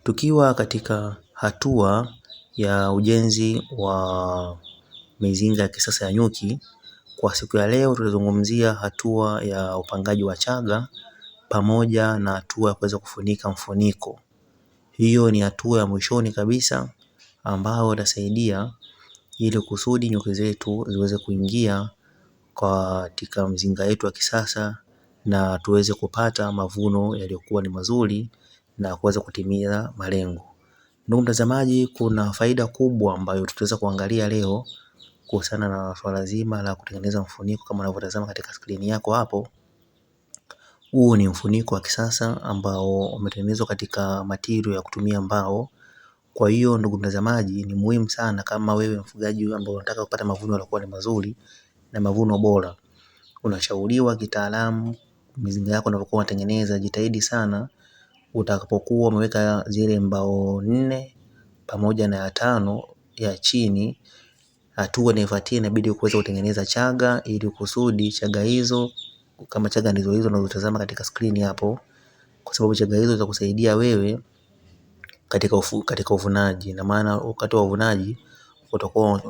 Tukiwa katika hatua ya ujenzi wa mizinga ya kisasa ya nyuki, kwa siku ya leo tutazungumzia hatua ya upangaji wa chaga pamoja na hatua ya kuweza kufunika mfuniko. Hiyo ni hatua ya mwishoni kabisa ambayo itasaidia ili kusudi nyuki zetu ziweze kuingia katika mzinga yetu wa kisasa na tuweze kupata mavuno yaliyokuwa ni mazuri na kuweza kutimiza malengo. Ndugu mtazamaji, kuna faida kubwa ambayo tutaweza kuangalia leo kuhusiana na swala zima la kutengeneza mfuniko kama unavyotazama katika skrini yako hapo. Huu ni mfuniko wa kisasa ambao umetengenezwa katika material ya kutumia mbao. Kwa hiyo ndugu mtazamaji, ni muhimu sana kama wewe mfugaji ambao unataka kupata mavuno yaliokuwa ni mazuri na mavuno bora, unashauriwa kitaalamu mizinga yako unapokuwa unatengeneza, jitahidi sana utakapokuwa umeweka zile mbao 4 pamoja na ya 5 ya chini, hatua inayofuatia inabidi kuweza kutengeneza chaga ili kusudi chaga hizo, kama chaga ndizo hizo unazotazama katika skrini hapo, kwa sababu chaga hizo zitakusaidia wewe katika uvunaji. Na maana wakati wa uvunaji utakuwa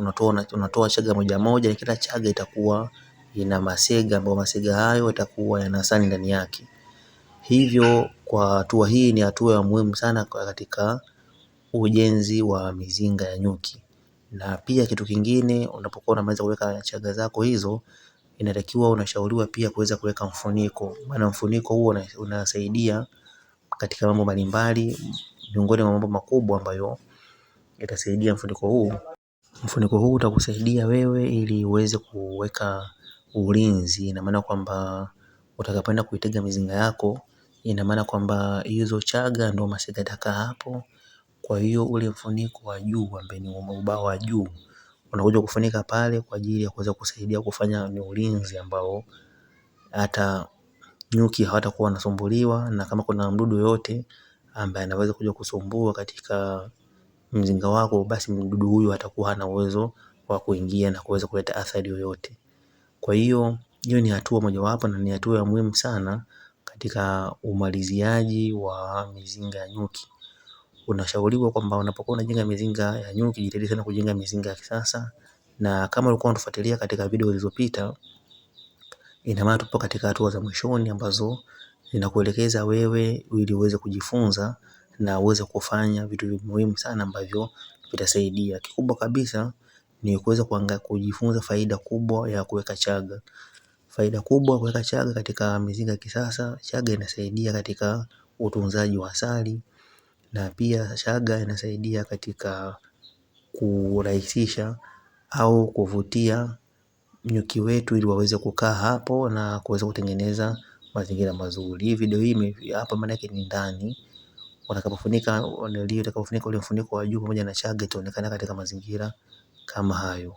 unatoa chaga moja moja, na kila chaga itakuwa ina masega ambayo masega hayo yatakuwa yana asali ndani yake. Hivyo kwa hatua hii ni hatua ya muhimu sana katika ujenzi wa mizinga ya nyuki. Na pia kitu kingine, unapokuwa unamaliza kuweka chaga zako hizo, inatakiwa unashauriwa pia kuweza kuweka mfuniko. Maana mfuniko huo unasaidia katika mambo mbalimbali. Miongoni mwa mambo makubwa ambayo itasaidia mfuniko huu utakusaidia wewe ili uweze kuweka ulinzi. Ina maana kwamba utakapoenda kuitega mizinga yako, ina maana kwamba hizo chaga ndio masega yatakaa hapo. Kwa hiyo ule mfuniko wa juu ambao ni ubao wa juu unakuja kufunika pale kwa ajili ya kuweza kusaidia kufanya ni ulinzi ambao hata nyuki hawatakuwa wanasumbuliwa, na kama kuna mdudu yoyote ambaye anaweza kuja kusumbua katika mzinga wako, basi mdudu huyu atakuwa hana uwezo wa kuingia na kuweza kuleta athari yoyote. Kwa hiyo ni hatua mojawapo na ni hatua ya muhimu sana katika umaliziaji wa mizinga ya nyuki. Unashauriwa kwamba unapokuwa unajenga mizinga ya nyuki, jitahidi sana kujenga mizinga ya kisasa. Na kama ulikuwa unatufuatilia katika video zilizopita, ina maana tupo katika hatua za mwishoni ambazo ninakuelekeza wewe ili uweze kujifunza na uweze kufanya vitu muhimu sana ambavyo vitasaidia. Kikubwa kabisa ni kuweza kujifunza faida kubwa ya kuweka chaga. Faida kubwa kuweka chaga katika mizinga ya kisasa, chaga inasaidia katika utunzaji wa asali, na pia chaga inasaidia katika kurahisisha au kuvutia nyuki wetu ili waweze kukaa hapo na kuweza kutengeneza mazingira mazuri. Hii video hii hapa maana yake ni ndani. Utakapofunika ule mfuniko wa juu pamoja na chaga, itaonekana katika mazingira kama hayo.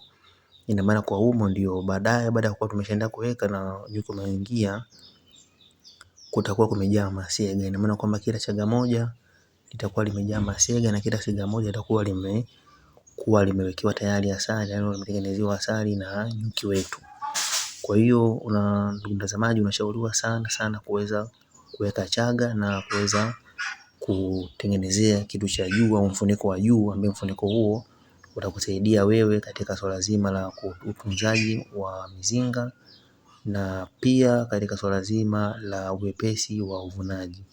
Ina maana kwa humo ndio baadaye, baada ya kuwa tumeshaenda kuweka na nyuki wameingia, kutakuwa kumejaa masega. Ina maana kwamba kila chaga moja litakuwa limejaa masega na kila sega moja litakuwa limewekewa tayari asali, yaani limetengenezewa asali na nyuki wetu. Kwa hiyo ndugu mtazamaji, unashauriwa sana kuweza kuweka chaga na kuweza kutengenezea kitu cha juu au mfuniko wa juu, ambao mfuniko huo utakusaidia wewe katika swala zima la utunzaji wa mizinga na pia katika swala zima la uwepesi wa uvunaji.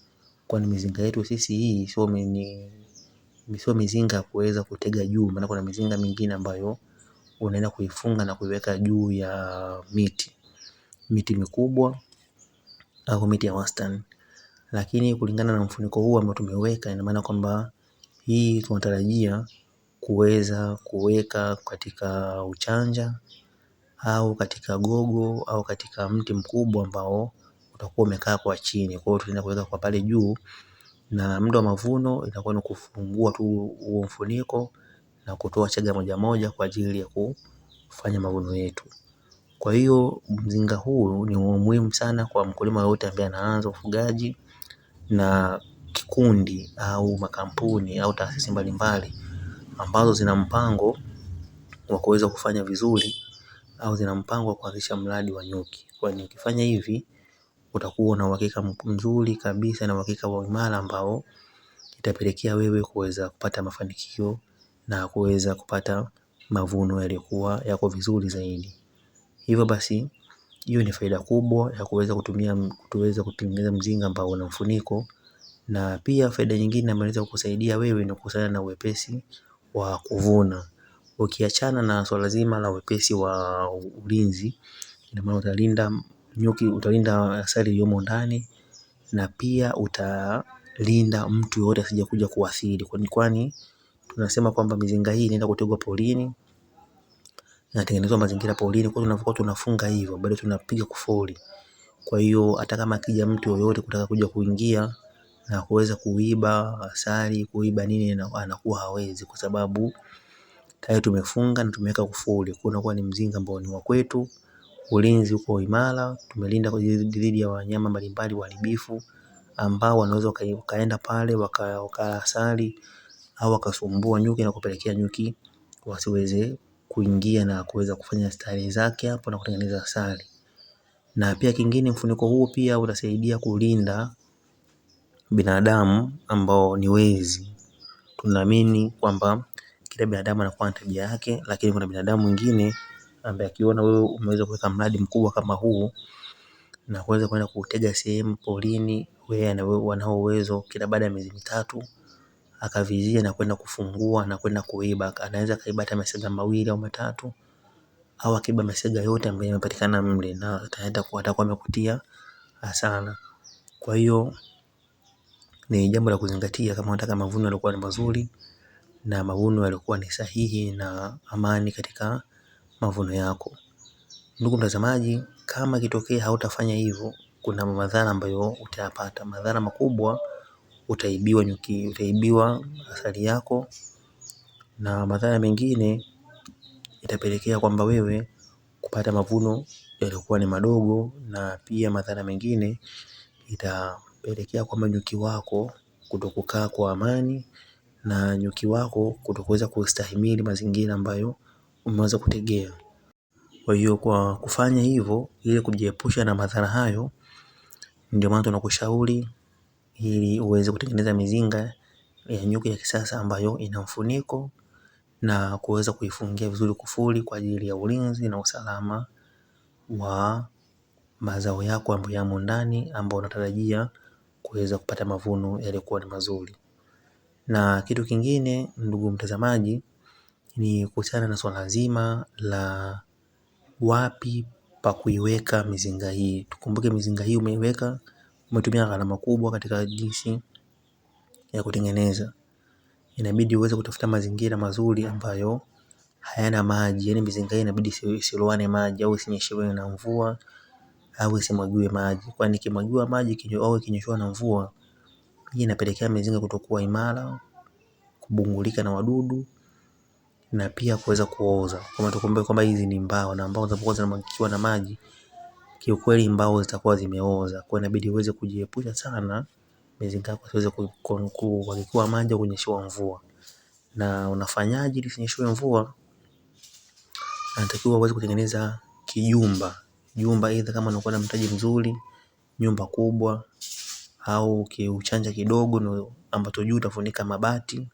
Kwani mizinga yetu sisi hii sio mizinga kuweza kutega juu, maana kuna mizinga mingine ambayo unaenda kuifunga na kuiweka juu ya miti mikubwa au miti ya wastani. Lakini kulingana na mfuniko huu ambao tumeweka, ina maana kwamba hii tunatarajia kuweza kuweka katika uchanja au katika gogo au katika mti mkubwa ambao utakuwa umekaa kwa chini. Kwa hiyo tunaenda kuweka kwa pale juu, na muda wa mavuno itakuwa ni kufungua tu huo mfuniko na kutoa chaga moja moja kwa ajili ya kufanya mavuno yetu. Kwa hiyo mzinga huu ni muhimu sana kwa mkulima yote ambaye anaanza ufugaji, na kikundi au makampuni au taasisi mbalimbali ambazo zina mpango wa kuweza kufanya vizuri au zina mpango wa kuanzisha mradi wa nyuki. Kwani ukifanya hivi utakuwa na uhakika mzuri kabisa na uhakika wa imara ambao itapelekea wewe kuweza kupata mafanikio na kuweza kupata mavuno yaliyokuwa yako vizuri zaidi. Hivyo basi hiyo ni faida kubwa ya kuweza kutengeneza mzinga ambao una mfuniko. Na pia faida nyingine ambayo inaweza kukusaidia wewe ni kuhusiana na uwepesi wa kuvuna. Ukiachana na swala zima la uwepesi wa ulinzi, ina maana utalinda nyuki, utalinda asali iliyomo ndani, na pia utalinda mtu yoyote asije kuja kuathiri. Kwani tunasema kwamba mizinga hii inaenda kutegwa porini, inatengenezwa mazingira porini, kwa tunapokuwa tunafunga hivyo bado tunapiga kufuli. Kwa hiyo hata kama akija mtu yoyote kutaka kuja kuingia na kuweza kuiba asali, kuiba nini, anakuwa hawezi, kwa sababu tayari tumefunga na tumeweka kufuli. Kunakuwa ni mzinga ambao ni wa kwetu, ulinzi uko imara, tumelinda dhidi ya wanyama mbalimbali waharibifu ambao wanaweza wakaenda pale wakala asali au wakasumbua nyuki na kupelekea nyuki wasiweze kuingia na kuweza kufanya starehe zake hapo na kutengeneza asali. Na pia kingine, mfuniko huu pia utasaidia kulinda binadamu ambao ni wezi. Tunaamini kwamba kila binadamu anakuwa na tabia yake, lakini kuna binadamu mwingine ambaye akiona wewe umeweza kuweka mradi mkubwa kama huu na kuweza kwenda kutega sehemu porini, wewe anao uwezo kila baada ya miezi mitatu akavizia na kwenda kufungua na kwenda kuiba. Anaweza kaiba hata masega mawili au matatu, au akiba masega yote ambayo yamepatikana mle, na atakuwa amekutia hasara. Kwa hiyo ni jambo la kuzingatia kama unataka mavuno yalikuwa ni mazuri na mavuno yalikuwa ni sahihi na amani katika mavuno yako. Ndugu mtazamaji, kama kitokea hautafanya hivyo, kuna madhara ambayo utayapata. Madhara makubwa, utaibiwa nyuki, utaibiwa asali yako, na madhara mengine itapelekea kwamba wewe kupata mavuno yalikuwa ni madogo, na pia madhara mengine itapelekea kwamba nyuki wako kutokukaa kwa amani na nyuki wako kutokuweza kustahimili mazingira ambayo umeweza kutegea. Kwa hiyo kwa kufanya hivyo ili kujiepusha na madhara hayo, ndio maana tunakushauri ili uweze kutengeneza mizinga ya nyuki ya kisasa ambayo ina mfuniko na kuweza kuifungia vizuri kufuli kwa ajili ya ulinzi na usalama wa mazao yako ambayo yamo ndani, ambao unatarajia kuweza kupata mavuno yaliyokuwa ni mazuri. Na kitu kingine, ndugu mtazamaji, ni kuhusiana na swala zima la wapi pa kuiweka mizinga hii. Tukumbuke mizinga hii umeiweka, umetumia gharama kubwa katika jinsi ya kutengeneza. Inabidi uweze kutafuta mazingira mazuri ambayo hayana maji. Yaani mizinga hii inabidi isilowane maji, au isinyeshewe na mvua, au isimwagiwe maji. Kwani ikimwagiwa maji au ikinyeshewa na mvua, hii inapelekea mizinga kutokuwa imara, kubungulika na wadudu, na pia kuweza kuoza. Kama tukumbuke kwamba hizi ni mbao, na mbao zinapokuwa zinamwagikiwa na maji, kiukweli mbao zitakuwa zimeoza. Kwa inabidi uweze kujiepusha sana mizinga yako isiweze kumwagikiwa maji au kunyeshewa mvua. Na unafanyaje ili isinyeshewe mvua? Unatakiwa uweze kutengeneza kijumba. Jumba aidha kama unakuwa na mtaji mzuri, nyumba kubwa, au kiuchanja kidogo ambacho juu utafunika mabati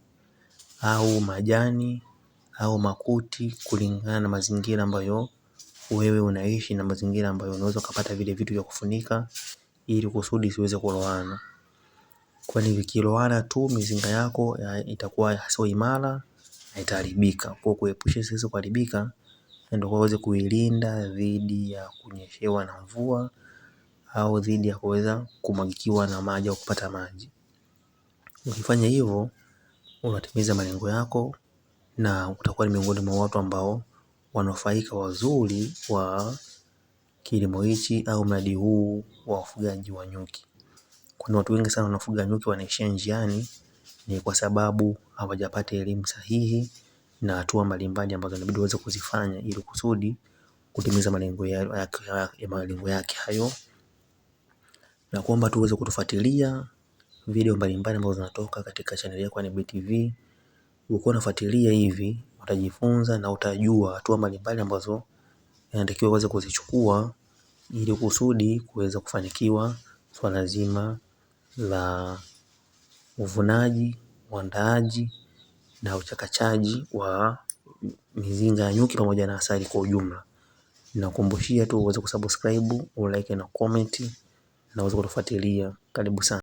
au majani au makuti, kulingana na mazingira ambayo wewe unaishi na mazingira ambayo unaweza kupata vile vitu vya kufunika, ili kusudi isiweze kulowana. Kwani vikilowana tu mizinga yako itakuwa sio imara na itaharibika. Kwa kuepusha isiweze kuharibika, ndio uweze kuilinda dhidi ya kunyeshewa na mvua au dhidi ya kuweza kumwagikiwa na maji au kupata maji. Ukifanya hivyo unatimiza malengo yako na utakuwa ni miongoni mwa watu ambao wanufaika wazuri wa kilimo hichi au mradi huu wa ufugaji wa nyuki. Kuna watu wengi sana wanafuga nyuki wanaishia njiani, ni kwa sababu hawajapata elimu sahihi na hatua mbalimbali ambazo inabidi waweze kuzifanya ili kusudi kutimiza malengo yake hayo. Na kuomba tu uweze kutufuatilia video mbalimbali ambazo zinatoka katika channel yako ya Nebuye TV. Ukiwa unafuatilia hivi utajifunza na utajua hatua mbalimbali ambazo inatakiwa uweze kuzichukua ili kusudi kuweza kufanikiwa swala zima la uvunaji uandaaji na uchakachaji wa mizinga ya nyuki pamoja na asali kwa ujumla. Nakumbushia tu uweze kusubscribe, ulike na comment na uweze kutufuatilia. Karibu sana.